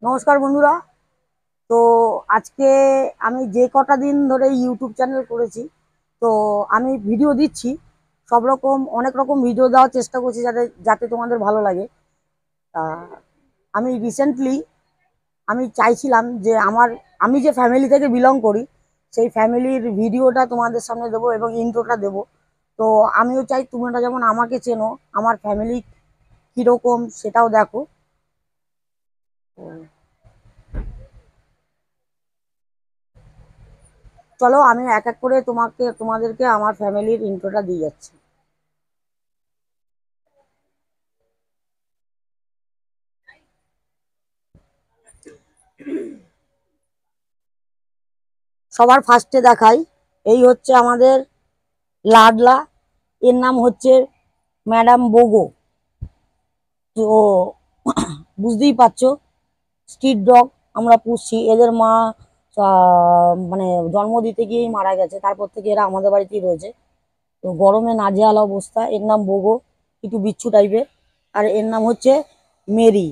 নমস্কার বন্ধুরা। তো আজকে আমি যে কটা দিন ধরে ইউটিউব চ্যানেল করেছি, তো আমি ভিডিও দিচ্ছি, সব রকম অনেক রকম ভিডিও দেওয়ার চেষ্টা করছি যাতে যাতে তোমাদের ভালো লাগে। তা আমি রিসেন্টলি আমি চাইছিলাম যে আমি যে ফ্যামিলি থেকে বিলং করি সেই ফ্যামিলির ভিডিওটা তোমাদের সামনে দেবো এবং ইন্ট্রোটা দেবো। তো আমিও চাই তোমরা যেমন আমাকে চেনো, আমার ফ্যামিলি কীরকম সেটাও দেখো। তো চলো আমি এক এক করে তোমাদেরকে আমার ফ্যামিলির ইন্ট্রোটা দিয়ে যাচ্ছি। সবার ফার্স্টে দেখাই, এই হচ্ছে আমাদের লাডলা, এর নাম হচ্ছে ম্যাডাম বোগো। তো বুঝতেই পারছো, স্ট্রিট ডগ আমরা পুষছি। এদের মা মানে জন্ম দিতে গিয়েই মারা গেছে, তারপর থেকে এরা আমাদের বাড়িতেই রয়েছে। তো গরমে নাজেহাল অবস্থা। এর নাম বোগো, একটু বিচ্ছু টাইপের। আর এর নাম হচ্ছে মেরি।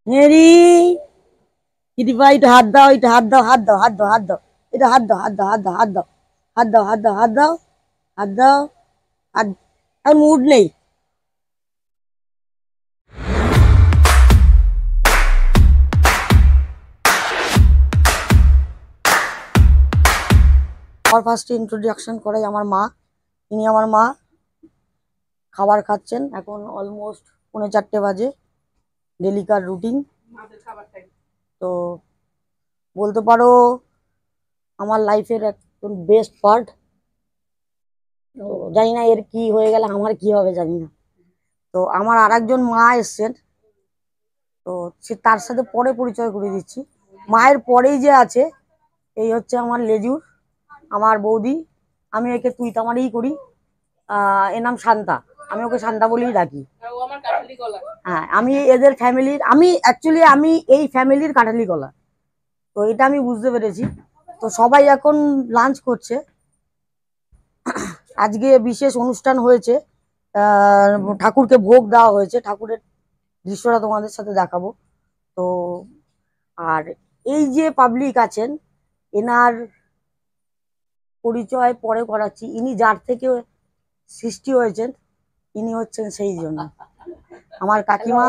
মেরি, কিটিপা একটু হাত দাও, একটু হাত দাও, হাত দাও, হাত দাও, হাত দাও, এটা হাত দাও, হাত দাও, হাত দাও, হাত দাও, হাত দাও, হাত দাও, হাত দাও, হাত দাও, হাত। আর মুড নেই। আমার ফার্স্টে ইন্ট্রোডাকশন করাই আমার মা। ইনি আমার মা, খাবার খাচ্ছেন, এখন অলমোস্ট 4:30 বাজে, ডেলিকার রুটিন। তো বলতে পারো আমার লাইফের একদম বেস্ট পার্ট। তো জানি না এর কি হয়ে গেলে আমার কি হবে জানি না। তো আমার আর একজন মা এসছেন, তো সে তার সাথে পরে পরিচয় করে দিচ্ছি। মায়ের পরেই যে আছে, এই হচ্ছে আমার লেজুর, আমার বৌদি। আমি একে তুই তামারেই করি। এর নাম শান্তা, আমি ওকে শান্তা বলেই ডাকি। হ্যাঁ, আমি এদের ফ্যামিলির, আমি এই ফ্যামিলির কাঠালি কলা। তো এটা আমি বুঝতে পেরেছি। তো সবাই এখন লাঞ্চ করছে। আজকে বিশেষ অনুষ্ঠান হয়েছে, ঠাকুরকে ভোগ দেওয়া হয়েছে, ঠাকুরের দৃশ্যটা তোমাদের সাথে দেখাবো। তো আর এই যে পাবলিক আছেন, এনার পরিচয় পরে করাচ্ছি। ইনি যার থেকে সৃষ্টি হয়েছেন, ইনি হচ্ছেন সেই জন্য আমার কাকিমা।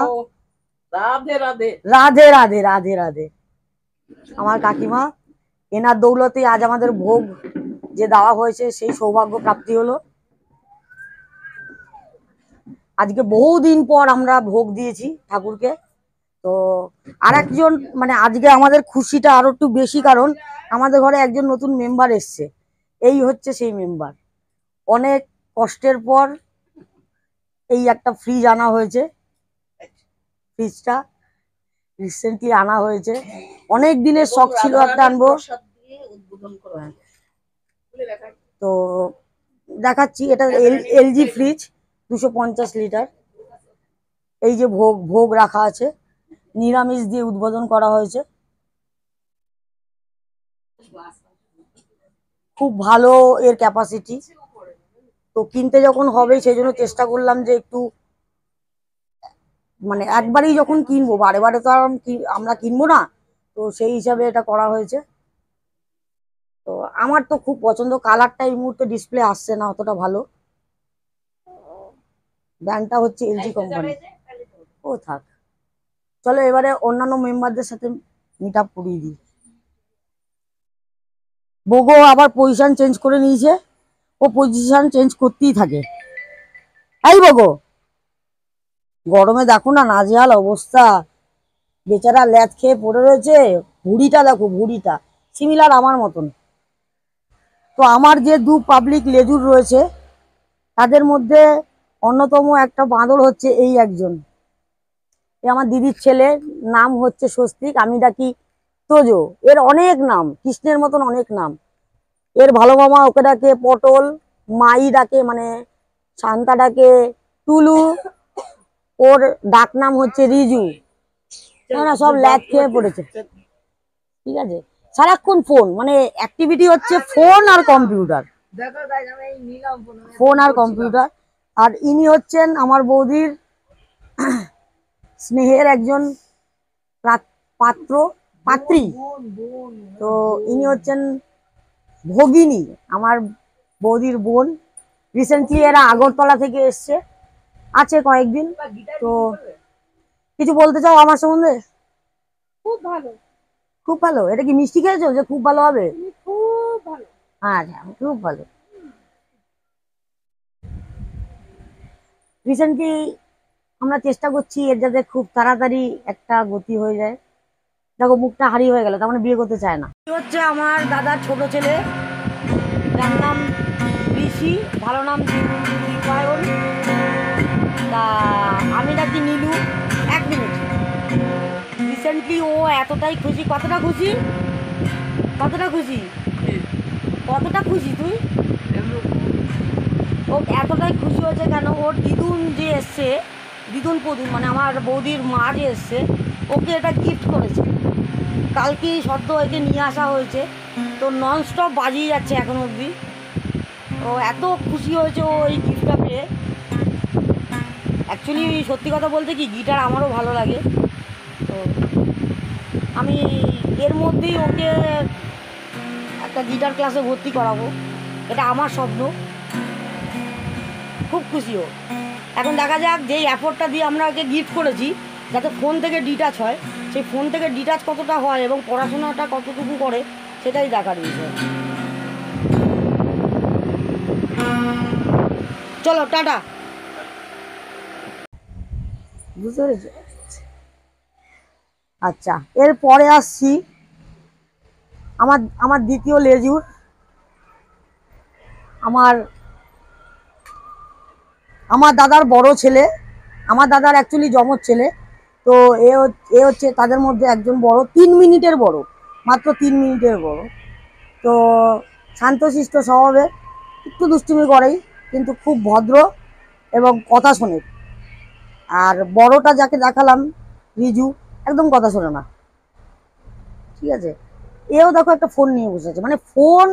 রাধে রাধে, রাধে রাধে, রাধে রাধে। আমার কাকিমা, এনার দৌলতে আজ আমাদের ভোগ যে দেওয়া হয়েছে সেই সৌভাগ্য প্রাপ্তি হলো। আজকে বহুদিন পর আমরা ভোগ দিয়েছি ঠাকুরকে। তো আর একজন, মানে আজকে আমাদের খুশিটা আরো একটু বেশি, কারণ আমাদের ঘরে একজন নতুন মেম্বার এসছে। এই হচ্ছে সেই মেম্বার। অনেক কষ্টের পর এই একটা ফ্রিজ আনা হয়েছে। ফ্রিজটা রিসেন্টলি আনা হয়েছে, অনেক দিনের শখ ছিল একটা আনবো। তো দেখাচ্ছি, এটা এলজি ফ্রিজ, 250 লিটার। এই যে ভোগ ভোগ রাখা আছে, নিরামিষ দিয়ে উদ্বোধন করা হয়েছে। খুব ভালো এর ক্যাপাসিটি। তো কিনতে যখন হবে সেই জন্য চেষ্টা করলাম যে একটু, মানে একবারই যখন কিনবো, বারে বারে তো আর আমরা কিনবো না। তো সেই হিসাবে এটা করা হয়েছে। তো আমার তো খুব পছন্দ। কালারটা এই মুহূর্তে ডিসপ্লে আসছে না অতটা ভালো। ব্র্যান্ডটা হচ্ছে এলজি কোম্পানি। ও থাক, চলো এবারে অন্যান্য মেম্বারদের সাথে মিট আপ করিয়ে দিই। বোগো আবার পজিশন চেঞ্জ করে নিয়েছে, ও পজিশন চেঞ্জ করতেই থাকে। এই বোগো, গরমে দেখো না নাজেহাল অবস্থা, বেচারা ল্যাদ খেয়ে পড়ে রয়েছে। ভুড়িটা দেখো, ভুড়িটা সিমিলার আমার মতন। তো আমার যে দু পাবলিক লেজুর রয়েছে, তাদের মধ্যে অন্যতম একটা বাঁদর হচ্ছে এই একজন। এ আমার দিদির ছেলে, নাম হচ্ছে স্বস্তিক, আমি ডাকি তোজো। এর অনেক নাম, কৃষ্ণের মতন অনেক নাম। এর ভালো মামা ওকে ডাকে পটল, মাই ডাকে মানে শান্তা ডাকে টুলু, ওর ডাক নাম হচ্ছে রিজু। না সব ল্যাদ খেয়ে পড়েছে, ঠিক আছে। সারাক্ষণ ফোন, মানে অ্যাক্টিভিটি হচ্ছে ফোন আর কম্পিউটার, ফোন আর কম্পিউটার। আর ইনি হচ্ছেন আমার বৌদির স্নেহের একজন পাত্র পাত্রী। তো ইনি হচ্ছেন ভগিনী, আমার বৌদির বোন। রিসেন্টলি এরা আগরতলা থেকে এসছে, আছে কয়েকদিন। তো কিছু বলতে চাও আমার সম্বন্ধে? খুব ভালো। খুব ভালো। এটা কি মিষ্টি খেয়েছো যে খুব ভালো হবে? খুব ভালো। আচ্ছা, খুব ভালো। রিসেন্টলি আমরা চেষ্টা করছি এর যাতে খুব তাড়াতাড়ি একটা গতি হয়ে যায়। দেখো মুখটা হারিয়ে হয়ে গেল, তার মানে বিয়ে করতে চায় না। হচ্ছে আমার দাদার ছোট ছেলে, যার নাম ঋষি, ভালো নাম দীপায়ন। তা আমি ডাকি নীলু। 1 মিনিট। রিসেন্টলি ও এতটাই খুশি। কতটা খুশি? কতটা খুশি? কতটা খুশি তুই? ও এতটাই খুশি হয়েছে কেন, ওর দিদুন যে এসছে, দিদুন পদুন মানে আমার বৌদির মা যে এসছে, ওকে এটা গিফট করেছে। কালকেই সদ্য একে নিয়ে আসা হয়েছে। তো ননস্টপ বাজিয়ে যাচ্ছে এখন অবধি। ও এত খুশি হয়েছে ও এই গিফটটা পেয়ে। অ্যাকচুয়ালি সত্যি কথা বলতে কি, গিটার আমারও ভালো লাগে। তো আমি এর মধ্যেই ওকে একটা গিটার ক্লাসে ভর্তি করাবো, এটা আমার স্বপ্ন। খুব খুশি ও। এখন দেখা যাক, যেই অ্যাফোর্টটা দিয়ে আমরা ওকে গিফট করেছি যাতে ফোন থেকে ডিটাচ হয়, সেই ফোন থেকে ডিটাচ কতটা হয় এবং পড়াশোনাটা কতটুকু করে, সেটাই দেখার বিষয়। চলো টাটা। বুঝতে পেরেছি। আচ্ছা, এরপরে আসছি আমার আমার দ্বিতীয় লেজুর, আমার আমার দাদার বড় ছেলে, আমার দাদার অ্যাকচুয়ালি জমজ ছেলে। তো এ হচ্ছে তাদের মধ্যে একজন বড়, 3 মিনিটের বড়, মাত্র 3 মিনিটের বড়। তো শান্তশিষ্ট স্বভাবের, একটু দুষ্টুমি করেই, কিন্তু খুব ভদ্র এবং কথা শোনে। আর বড়টা যাকে দেখালাম, রিজু, একদম কথা শোনে না। ঠিক আছে, এও দেখো একটা ফোন নিয়ে বসেছে, মানে ফোন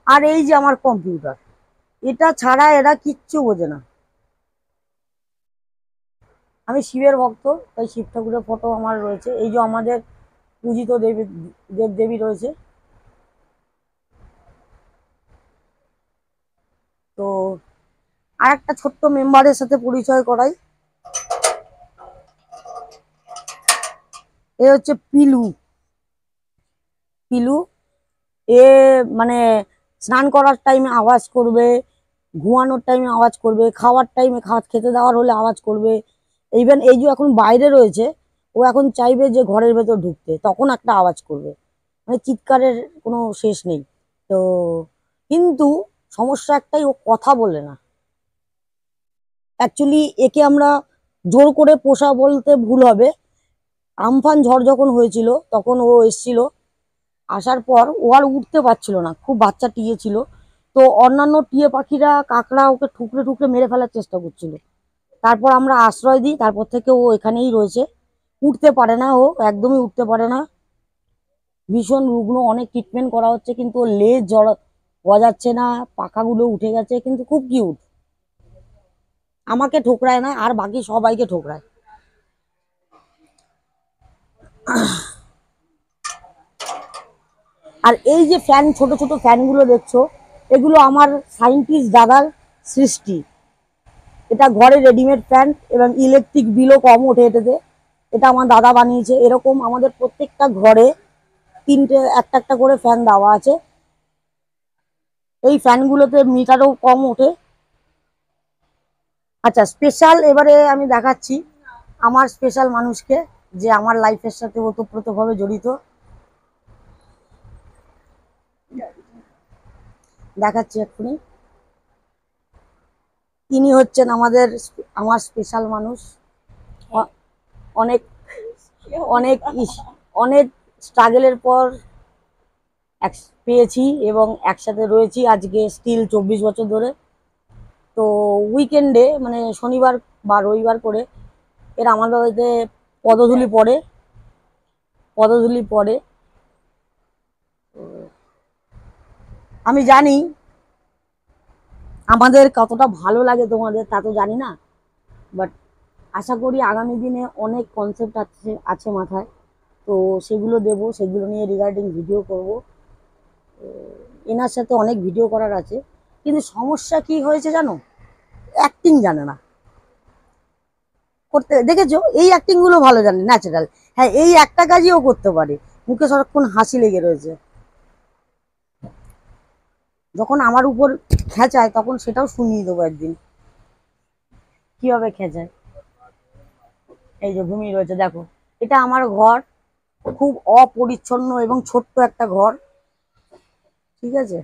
আর এই যে আমার কম্পিউটার, এটা ছাড়া এরা কিচ্ছু বোঝে না। আমি শিবের ভক্ত, তাই শিব ঠাকুরের ফটো আমার রয়েছে। এই যে আমাদের পূজিত দেবী, দেব দেবী রয়েছে। তো আর একটা ছোট্ট মেম্বারের সাথে পরিচয় করাই। এ হচ্ছে পিলু। পিলু এ মানে স্নান করার টাইমে আওয়াজ করবে, ঘুমানোর টাইমে আওয়াজ করবে, খাওয়ার টাইমে খেতে দেওয়ার হলে আওয়াজ করবে। ইভেন এই যে এখন বাইরে রয়েছে, ও এখন চাইবে যে ঘরের ভেতর ঢুকতে, তখন একটা আওয়াজ করবে। মানে চিৎকারের কোনো শেষ নেই। তো কিন্তু সমস্যা একটাই, ও কথা বলে না। অ্যাকচুয়ালি একে আমরা জোর করে পোষা বলতে ভুল হবে। আমফান ঝড় যখন হয়েছিল তখন ও এসেছিল, আসার পর ও আর উঠতে পারছিল না, খুব বাচ্চা টিয়ে ছিল। তো অন্যান্য টিয়ে পাখিরা, কাকড়া ওকে ঠুকরে ঠুকরে মেরে ফেলার চেষ্টা করছিল। তারপর আমরা আশ্রয় দিই, তারপর থেকে ও এখানেই রয়েছে। উঠতে পারে না, ও একদমই উঠতে পারে না, ভীষণ রুগ্ন। অনেক ট্রিটমেন্ট করা হচ্ছে কিন্তু ওর লেজ গজাচ্ছে না, পাখাগুলো উঠে গেছে, কিন্তু খুব কিউট। আমাকে ঠোকরায় না, আর বাকি সবাইকে ঠোকরায়। আর এই যে ফ্যান, ছোট ছোট ফ্যানগুলো দেখছো, এগুলো আমার সায়েন্টিস্ট দাদার সৃষ্টি। এটা ঘরে রেডিমেড ফ্যান এবং ইলেকট্রিক বিলও কম ওঠে এটাতে। এটা আমার দাদা বানিয়েছে। এরকম আমাদের প্রত্যেকটা ঘরে তিনটে একটা একটা করে ফ্যান দেওয়া আছে। এই ফ্যানগুলোতে মিটারও কম ওঠে। আচ্ছা, স্পেশাল এবারে আমি দেখাচ্ছি আমার স্পেশাল মানুষকে, যে আমার লাইফের সাথে ওতপ্রোতভাবে জড়িত। দেখাচ্ছি এক্ষুনি। তিনি হচ্ছেন আমার স্পেশাল মানুষ। অনেক অনেক অনেক স্ট্রাগলের পর পেয়েছি এবং একসাথে রয়েছি আজকে স্টিল 24 বছর ধরে। তো উইকেন্ডে মানে শনিবার বা রবিবার করে এর আমাদের বাড়িতে পদধূলি পড়ে, পদধূলি পড়ে। আমি জানি আমাদের কতটা ভালো লাগে তোমাদের, তা তো জানি না, বাট আশা করি আগামী দিনে অনেক কনসেপ্ট আছে আছে মাথায়। তো সেগুলো দেব, সেগুলো নিয়ে রিগার্ডিং ভিডিও করব। এনার সাথে অনেক ভিডিও করার আছে, কিন্তু সমস্যা কি হয়েছে জানো, অ্যাক্টিং জানে না করতে। দেখেছো, এই অ্যাক্টিং গুলো ভালো জানে, ন্যাচারাল। হ্যাঁ, এই একটা কাজই ও করতে পারে, মুখে সারাক্ষণ হাসি লেগে রয়েছে। যখন আমার উপর খেঁচায় তখন সেটাও শুনিয়ে দেবো একদিন কিভাবে খেঁচায়। এই যে ঘুমিয়ে রয়েছে দেখো, এটা আমার ঘর, খুব অপরিচ্ছন্ন এবং ছোট্ট একটা ঘর, ঠিক আছে,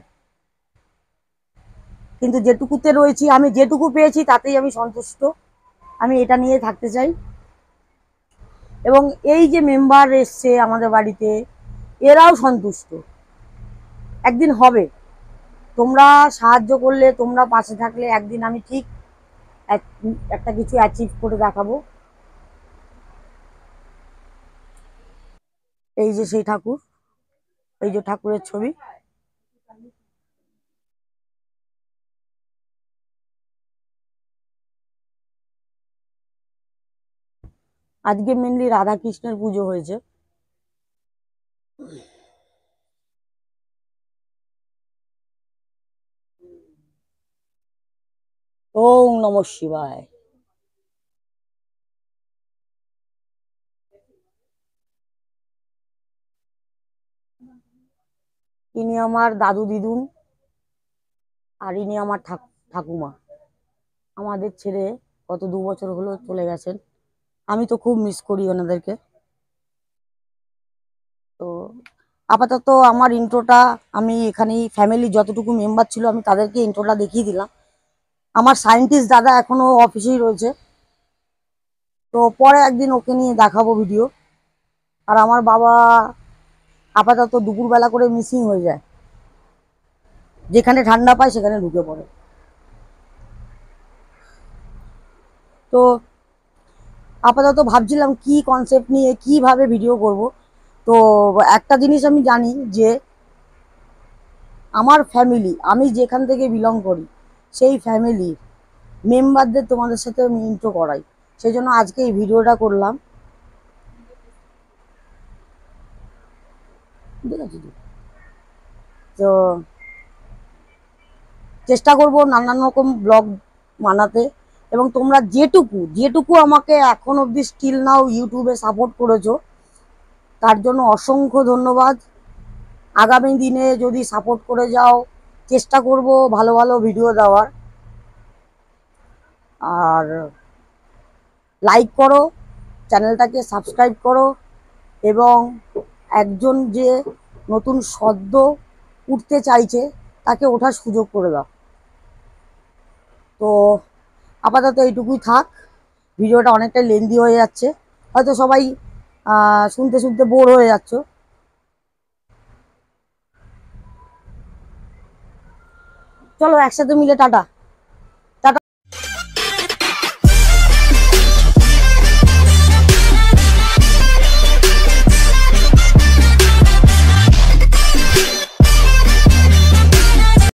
কিন্তু যেটুকুতে রয়েছি, আমি যেটুকু পেয়েছি তাতেই আমি সন্তুষ্ট। আমি এটা নিয়ে থাকতে চাই। এবং এই যে মেম্বার এসছে আমাদের বাড়িতে, এরাও সন্তুষ্ট। একদিন হবে, তোমরা সাহায্য করলে, তোমরা পাশে থাকলে একদিন আমি ঠিক একটা কিছু অ্যাচিভ করে দেখাবো। এই যে সেই ঠাকুর, এই যে ঠাকুরের ছবি। আজকে মেনলি রাধা কৃষ্ণের পুজো হয়েছে। ওম নমঃ শিবায়। ইনি আমার দাদু দিদুন, আর ইনি আমার ঠাকুমা। আমাদের ছেড়ে গত 2 বছর হলো চলে গেছেন। আমি তো খুব মিস করি ওনাদেরকে। তো আপাতত আমার ইন্ট্রোটা আমি এখানেই, ফ্যামিলি যতটুকু মেম্বার ছিল আমি তাদেরকে ইন্ট্রোটা দেখিয়ে দিলাম। আমার সায়েন্টিস্ট দাদা এখনো অফিসেই রয়েছে, তো পরে একদিন ওকে নিয়ে দেখাবো ভিডিও। আর আমার বাবা আপাতত দুপুরবেলা করে মিসিং হয়ে যায়, যেখানে ঠান্ডা পায় সেখানে ঢুকে পড়ে। তো আপাতত ভাবছিলাম কি কনসেপ্ট নিয়ে কিভাবে ভিডিও করব। তো একটা জিনিস আমি জানি যে আমার ফ্যামিলি, আমি যেখান থেকে বিলং করি, সেই ফ্যামিলির মেম্বারদের তোমাদের সাথে আমি ইন্ট্রো করাই। সেই জন্য আজকে এই ভিডিওটা করলাম, ঠিক আছে। তো চেষ্টা করব নানান রকম ব্লগ বানাতে। এবং তোমরা যেটুকু যেটুকু আমাকে এখন অবধি স্টিল নাও ইউটিউবে সাপোর্ট করেছো, তার জন্য অসংখ্য ধন্যবাদ। আগামী দিনে যদি সাপোর্ট করে যাও, চেষ্টা করব ভালো ভালো ভিডিও দেওয়ার। আর লাইক করো, চ্যানেলটাকে সাবস্ক্রাইব করো, এবং একজন যে নতুন সদ্য উঠতে চাইছে তাকে ওঠার সুযোগ করে দাও। তো আপাতত এইটুকুই থাক, ভিডিওটা অনেকটাই লেন্দি হয়ে যাচ্ছে, হয়তো সবাই শুনতে শুনতে বোর হয়ে যাচ্ছ। চলো একসাথে মিলে টাটা।